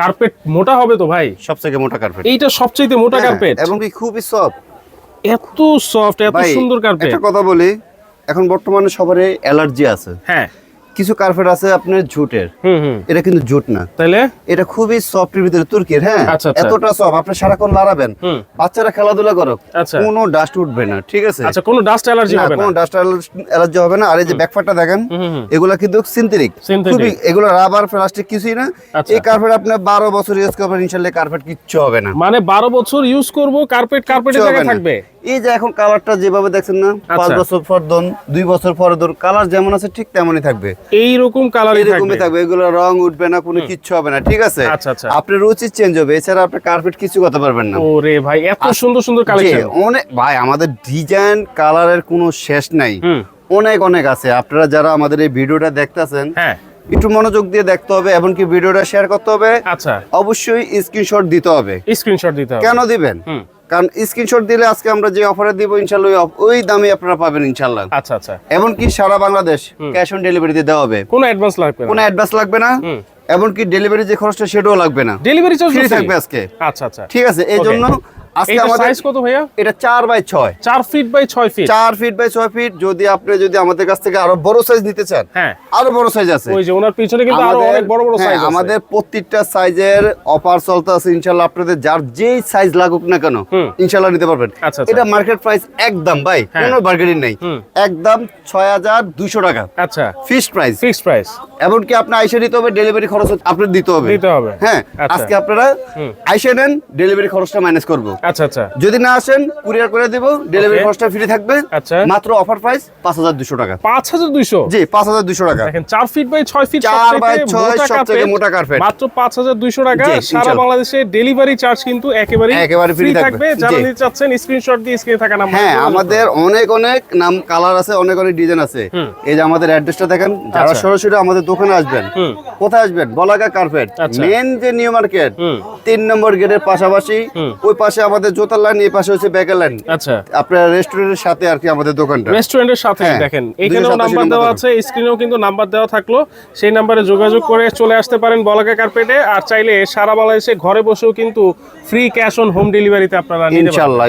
Carpet মোটা হবে তো ভাই? সবথেকে মোটা কার্পেট, এইটা সবচেয়ে মোটা কার্পেট এবং কি খুবই সফট, এত সফট, এত সুন্দর কার্পেট। একটা কথা বলি, এখন বর্তমানে সবারই অ্যালার্জি আছে। হ্যাঁ, কিছু কার্পেট আছে আপনার জুটের, হুম, এটা কিন্তু জুট না, তাইলে এটা খুবই সফটের ভিতরে তুর্কির। হ্যাঁ, আচ্ছা। এতটা সফট, আপনি সারাক্ষণ লড়াবেন, বাচ্চারা খেলাধুলা করুক, আচ্ছা। কোনো ডাস্ট উঠবে না, ঠিক আছে? আচ্ছা, কোনো ডাস্ট অ্যালার্জি হবে না? কোনো ডাস্ট অ্যালার্জি হবে না। আর এই যে ব্যাকপার্টটা দেখেন, এগুলা কিন্তু সিনথেটিক, খুবই, এগুলো রাবার প্লাস্টিক কিছুই না। এই কার্পেট আপনি 12 বছর ইউজ করবেন, ইনশাআল্লাহ কার্পেট কিচ্ছু হবে না। মানে 12 বছর ইউজ করব, কার্পেটের জায়গায় থাকবে। এই যে এখন কালারটা যেভাবে দেখছেন না, 5 বছর পর দন, 2 বছর পর দন, কালার যেমন আছে ঠিক তেমনই থাকবে, এইরকম কালারই থাকবে, এগুলো রং উঠবে না, কোনো কিচ্ছু হবে না, ঠিক আছে? আচ্ছা। আপনার রুচি চেঞ্জ হবে, এছাড়া আপনি কার্পেট কিছু করতে পারবেন না। ওরে ভাই, এত সুন্দর কালেকশন! অনেক ভাই, আমাদের ডিজাইন কালারের কোনো শেষ নাই, অনেক আছে। আপনারা যারা আমাদের এই ভিডিওটা দেখতেছেন, হ্যাঁ, একটু মনোযোগ দিয়ে দেখতে হবে, এমনকি ভিডিওটা শেয়ার করতে হবে। আচ্ছা, অবশ্যই স্ক্রিনশট দিতে হবে। স্ক্রিনশট দিতে হবে। কেন দিবেন? কারণ স্ক্রিনশট দিলে আজকে আমরা যে অফারে দিব ইনশাআল্লাহ ওই দামে আপনারা পাবেন ইনশাআল্লাহ। আচ্ছা। এমনকি সারা বাংলাদেশ ক্যাশ অন ডেলিভারিতে দেওয়া হবে, কোনো অ্যাডভান্স লাগবে না, কোনো অ্যাডভান্স লাগবে না, এমনকি ডেলিভারি যে খরচটা সেটাও লাগবে না, ডেলিভারি চার্জ ফ্রি থাকবে আজকে। আচ্ছা, ঠিক আছে? এই জন্য আজকে আমাদের সাইজ কত ভাইয়া? এটা 4x6, 4 feet by 6 feet, 4 feet by 6 feet. যদি আপনি আমাদের কাছ থেকে আরো বড় সাইজ নিতে চান, হ্যাঁ, আরো বড় সাইজ আছে। ওই যে ওনার পিছনে কিন্তু আরো অনেক বড় সাইজ আছে। আমাদের প্রত্যেকটা সাইজের অফার চলতে আছে ইনশাআল্লাহ। আপনাদের যার যেই সাইজ লাগুক না কেন ইনশাআল্লাহ নিতে পারবেন। আচ্ছা। এটা মার্কেট প্রাইস একদম ভাই, কোনো বার্গেনিং নেই, একদম 6200 টাকা। আচ্ছা, ফিক্সড প্রাইস। এমনকি আপনি আইসা নিতে হবে, ডেলিভারি খরচ আপনি দিতে হবে। হ্যাঁ, আজকে আপনারা আইসা নেন, ডেলিভারি খরচটা মাইনাস করব। আচ্ছা। যদি না আসেন কুরিয়ার করে দেব, ডেলিভারি খরচটা ফ্রি থাকবে। আচ্ছা, মাত্র অফার প্রাইস 5200 টাকা। 5200? জি, 5200 টাকা। দেখেন, 4 ফিট বাই 6 ফিট, 4x6 সবথেকে মোটা কার্পেট, মাত্র 5200 টাকা। সারা বাংলাদেশে ডেলিভারি চার্জ কিন্তু একেবারে ফ্রি থাকবে। যারা নিতে চাচ্ছেন স্ক্রিনশট দিয়ে স্ক্রিনে থাকা নাম্বার। হ্যাঁ, আমাদের অনেক নাম কালার আছে, অনেক ডিজাইন আছে। এই যে আমাদের অ্যাড্রেসটা দেখেন, যারা সরাসরি আমাদের দোকানে আসবেন, কোথায় আসবেন? বলাকা কার্পেট, মেন যে নিউ মার্কেট 3 নম্বর গেটের পাশাপাশি, ওই পাশে আমাদের জোতার লাইন, এই পাশে হচ্ছে ব্যাকের লাইন। আচ্ছা, আপনার রেস্টুরেন্টের সাথে আর কি আমাদের দোকানটা, রেস্টুরেন্টের সাথে। দেখেন, এখানেও নাম্বার দেওয়া আছে, স্ক্রিনেও কিন্তু নাম্বার দেওয়া থাকলো, সেই নাম্বারে যোগাযোগ করে চলে আসতে পারেন বলাকা কার্পেটে। আর চাইলে সারা বাংলাদেশে ঘরে বসেও কিন্তু ফ্রি ক্যাশ অন হোম ডেলিভারিতে আপনারা নিতে পারেন ইনশাআল্লাহ।